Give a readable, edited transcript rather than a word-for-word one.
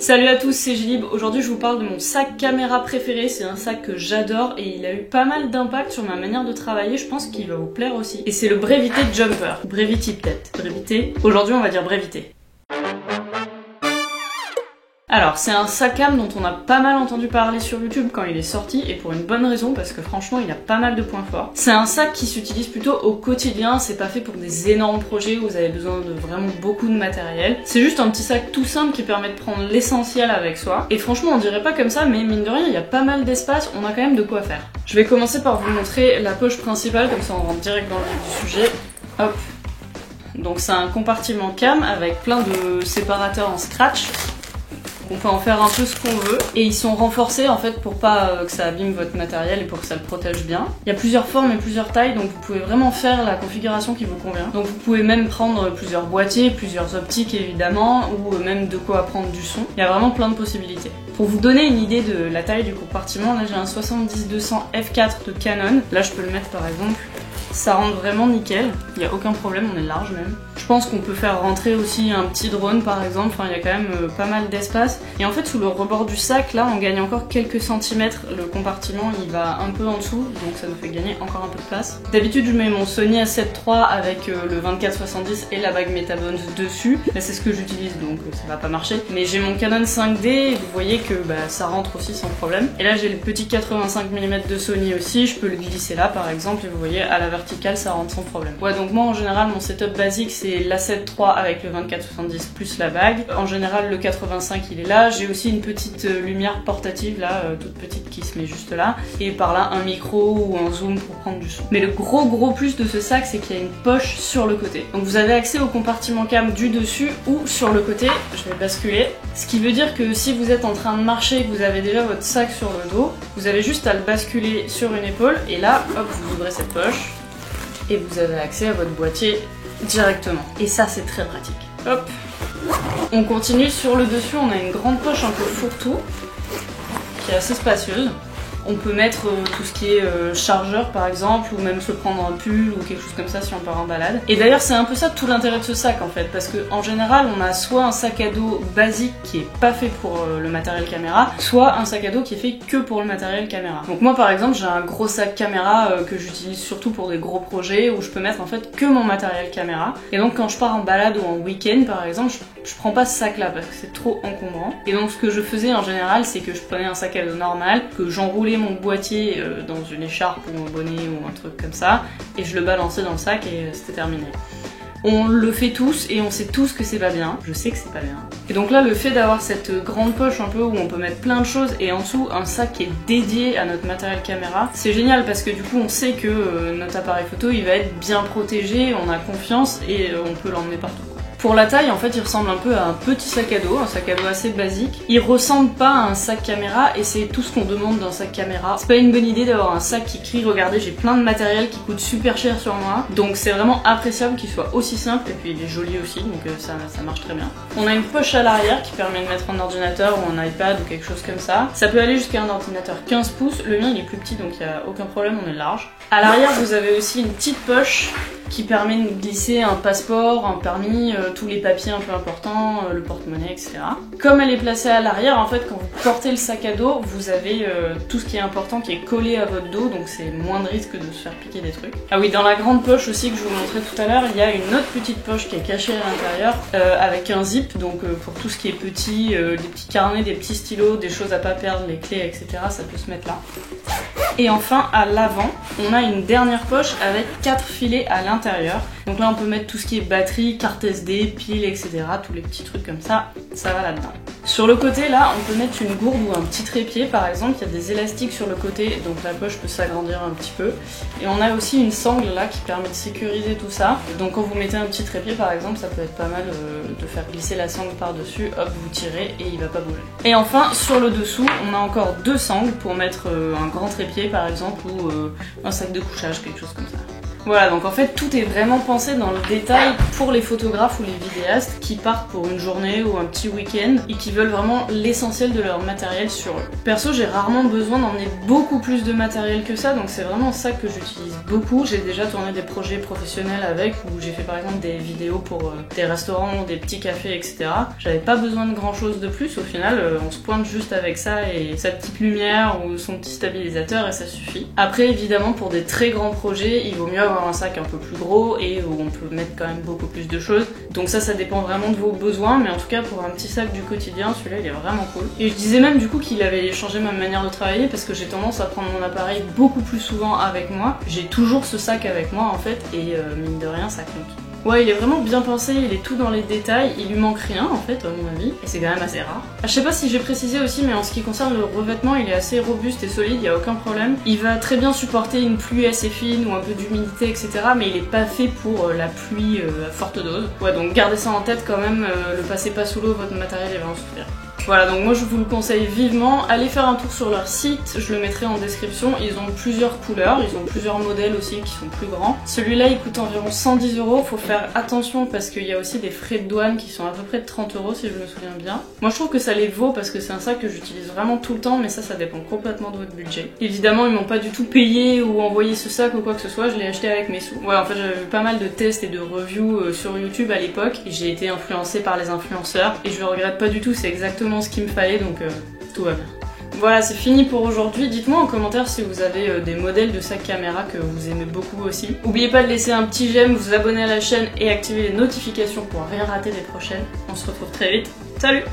Salut à tous, c'est Gilib. Aujourd'hui je vous parle de mon sac caméra préféré. C'est un sac que j'adore et il a eu pas mal d'impact sur ma manière de travailler. Je pense qu'il va vous plaire aussi. Et c'est le Brevité Jumper. Brevity peut-être. Brevité. Aujourd'hui on va dire Brevité. Alors, c'est un sac cam dont on a pas mal entendu parler sur YouTube quand il est sorti, et pour une bonne raison, parce que franchement, il a pas mal de points forts. C'est un sac qui s'utilise plutôt au quotidien, c'est pas fait pour des énormes projets où vous avez besoin de vraiment beaucoup de matériel. C'est juste un petit sac tout simple qui permet de prendre l'essentiel avec soi. Et franchement, on dirait pas comme ça, mais mine de rien, il y a pas mal d'espace, on a quand même de quoi faire. Je vais commencer par vous montrer la poche principale, comme ça on rentre direct dans le vif du sujet. Hop. Donc c'est un compartiment cam avec plein de séparateurs en scratch. On peut en faire un peu ce qu'on veut et ils sont renforcés en fait pour pas que ça abîme votre matériel et pour que ça le protège bien. Il y a plusieurs formes et plusieurs tailles, donc vous pouvez vraiment faire la configuration qui vous convient. Donc vous pouvez même prendre plusieurs boîtiers, plusieurs optiques évidemment, ou même de quoi prendre du son. Il y a vraiment plein de possibilités. Pour vous donner une idée de la taille du compartiment, là j'ai un 70-200 f4 de Canon. Là je peux le mettre par exemple. Ça rentre vraiment nickel, il n'y a aucun problème, on est large même. Je pense qu'on peut faire rentrer aussi un petit drone par exemple, enfin il y a quand même pas mal d'espace. Et en fait sous le rebord du sac, là on gagne encore quelques centimètres, le compartiment il va un peu en dessous, donc ça nous fait gagner encore un peu de place. D'habitude je mets mon Sony A7 III avec le 24-70 et la bague Metabones dessus. Là c'est ce que j'utilise donc ça va pas marcher. Mais j'ai mon Canon 5D et vous voyez que ça rentre aussi sans problème. Et là j'ai le petit 85 mm de Sony aussi, je peux le glisser là par exemple et vous voyez à la verticale ça rentre sans problème. Ouais, donc moi en général mon setup basique c'est l'A7 III avec le 24-70 plus la bague. En général le 85 il est là, j'ai aussi une petite lumière portative là, toute petite qui se met juste là, et par là un micro ou un zoom pour prendre du son. Mais le gros plus de ce sac c'est qu'il y a une poche sur le côté. Donc vous avez accès au compartiment cam du dessus ou sur le côté, je vais basculer. Ce qui veut dire que si vous êtes en train de marcher et que vous avez déjà votre sac sur le dos, vous avez juste à le basculer sur une épaule et là hop vous ouvrez cette poche. Et vous avez accès à votre boîtier directement. Et ça c'est très pratique. Hop. On continue sur le dessus, on a une grande poche un peu fourre-tout qui est assez spacieuse. On peut mettre tout ce qui est chargeur par exemple, ou même se prendre un pull ou quelque chose comme ça si on part en balade. Et d'ailleurs c'est un peu ça tout l'intérêt de ce sac en fait, parce qu'en général on a soit un sac à dos basique qui est pas fait pour le matériel caméra, soit un sac à dos qui est fait que pour le matériel caméra. Donc moi par exemple j'ai un gros sac caméra que j'utilise surtout pour des gros projets où je peux mettre en fait que mon matériel caméra. Et donc quand je pars en balade ou en week-end par exemple, je prends pas ce sac là parce que c'est trop encombrant. Et donc ce que je faisais en général c'est que je prenais un sac à dos normal, que j'enroulais mon boîtier dans une écharpe ou un bonnet ou un truc comme ça, et je le balançais dans le sac et c'était terminé. On le fait tous et on sait tous que c'est pas bien. Je sais que c'est pas bien. Et donc là, le fait d'avoir cette grande poche un peu où on peut mettre plein de choses et en dessous un sac qui est dédié à notre matériel caméra, c'est génial parce que du coup on sait que notre appareil photo il va être bien protégé, on a confiance et on peut l'emmener partout. Pour la taille, en fait, il ressemble un peu à un petit sac à dos assez basique. Il ressemble pas à un sac caméra et c'est tout ce qu'on demande d'un sac caméra. C'est pas une bonne idée d'avoir un sac qui crie « Regardez, j'ai plein de matériel qui coûte super cher sur moi ». Donc c'est vraiment appréciable qu'il soit aussi simple et puis il est joli aussi, donc ça marche très bien. On a une poche à l'arrière qui permet de mettre un ordinateur ou un iPad ou quelque chose comme ça. Ça peut aller jusqu'à un ordinateur 15 pouces. Le mien il est plus petit donc il n'y a aucun problème, on est large. À l'arrière, vous avez aussi une petite poche qui permet de glisser un passeport, un permis, tous les papiers un peu importants, le porte-monnaie, etc. Comme elle est placée à l'arrière, en fait, quand vous portez le sac à dos, vous avez tout ce qui est important qui est collé à votre dos, donc c'est moins de risque de se faire piquer des trucs. Ah oui, dans la grande poche aussi que je vous montrais tout à l'heure, il y a une autre petite poche qui est cachée à l'intérieur, avec un zip, donc pour tout ce qui est petit, des petits carnets, des petits stylos, des choses à pas perdre, les clés, etc., ça peut se mettre là. Et enfin, à l'avant, on a une dernière poche avec 4 filets à l'intérieur. Donc là, on peut mettre tout ce qui est batterie, carte SD, piles, etc. Tous les petits trucs comme ça va là-dedans. Sur le côté, là, on peut mettre une gourde ou un petit trépied, par exemple. Il y a des élastiques sur le côté, donc la poche peut s'agrandir un petit peu. Et on a aussi une sangle là qui permet de sécuriser tout ça. Donc quand vous mettez un petit trépied, par exemple, ça peut être pas mal de faire glisser la sangle par-dessus. Hop, vous tirez et il va pas bouger. Et enfin, sur le dessous, on a encore 2 sangles pour mettre un grand trépied, par exemple, ou un sac de couchage, quelque chose comme ça. Voilà, donc en fait tout est vraiment pensé dans le détail pour les photographes ou les vidéastes qui partent pour une journée ou un petit week-end et qui veulent vraiment l'essentiel de leur matériel sur eux. Perso, j'ai rarement besoin d'emmener beaucoup plus de matériel que ça, donc c'est vraiment ça que j'utilise beaucoup. J'ai déjà tourné des projets professionnels avec, où j'ai fait par exemple des vidéos pour des restaurants, des petits cafés, etc. J'avais pas besoin de grand chose de plus, au final on se pointe juste avec ça et sa petite lumière ou son petit stabilisateur et ça suffit. Après évidemment pour des très grands projets, il vaut mieux avoir un sac un peu plus gros et où on peut mettre quand même beaucoup plus de choses. Donc ça dépend vraiment de vos besoins, mais en tout cas pour un petit sac du quotidien, celui-là il est vraiment cool. Et je disais même du coup qu'il avait changé ma manière de travailler parce que j'ai tendance à prendre mon appareil beaucoup plus souvent avec moi. J'ai toujours ce sac avec moi en fait et mine de rien ça compte. Ouais, il est vraiment bien pensé, il est tout dans les détails, il lui manque rien en fait à mon avis, et c'est quand même assez rare. Je sais pas si j'ai précisé aussi, mais en ce qui concerne le revêtement, il est assez robuste et solide, il y a aucun problème. Il va très bien supporter une pluie assez fine ou un peu d'humidité, etc. Mais il est pas fait pour la pluie à forte dose. Ouais, donc gardez ça en tête quand même, le passez pas sous l'eau, votre matériel va en souffrir. Voilà, donc moi je vous le conseille vivement, allez faire un tour sur leur site, je le mettrai en description, ils ont plusieurs couleurs, ils ont plusieurs modèles aussi qui sont plus grands. Celui-là il coûte environ 110 €, faut faire attention parce qu'il y a aussi des frais de douane qui sont à peu près de 30 € si je me souviens bien. Moi je trouve que ça les vaut parce que c'est un sac que j'utilise vraiment tout le temps, mais ça dépend complètement de votre budget. Évidemment ils m'ont pas du tout payé ou envoyé ce sac ou quoi que ce soit, je l'ai acheté avec mes sous. Ouais, en fait j'avais vu pas mal de tests et de reviews sur YouTube à l'époque, et j'ai été influencée par les influenceurs, et je le regrette pas du tout, c'est exactement ce qu'il me fallait, donc tout va bien. Voilà, c'est fini pour aujourd'hui. Dites-moi en commentaire si vous avez des modèles de sacs caméra que vous aimez beaucoup aussi. N'oubliez pas de laisser un petit j'aime, vous abonner à la chaîne et activer les notifications pour rien rater des prochaines. On se retrouve très vite. Salut!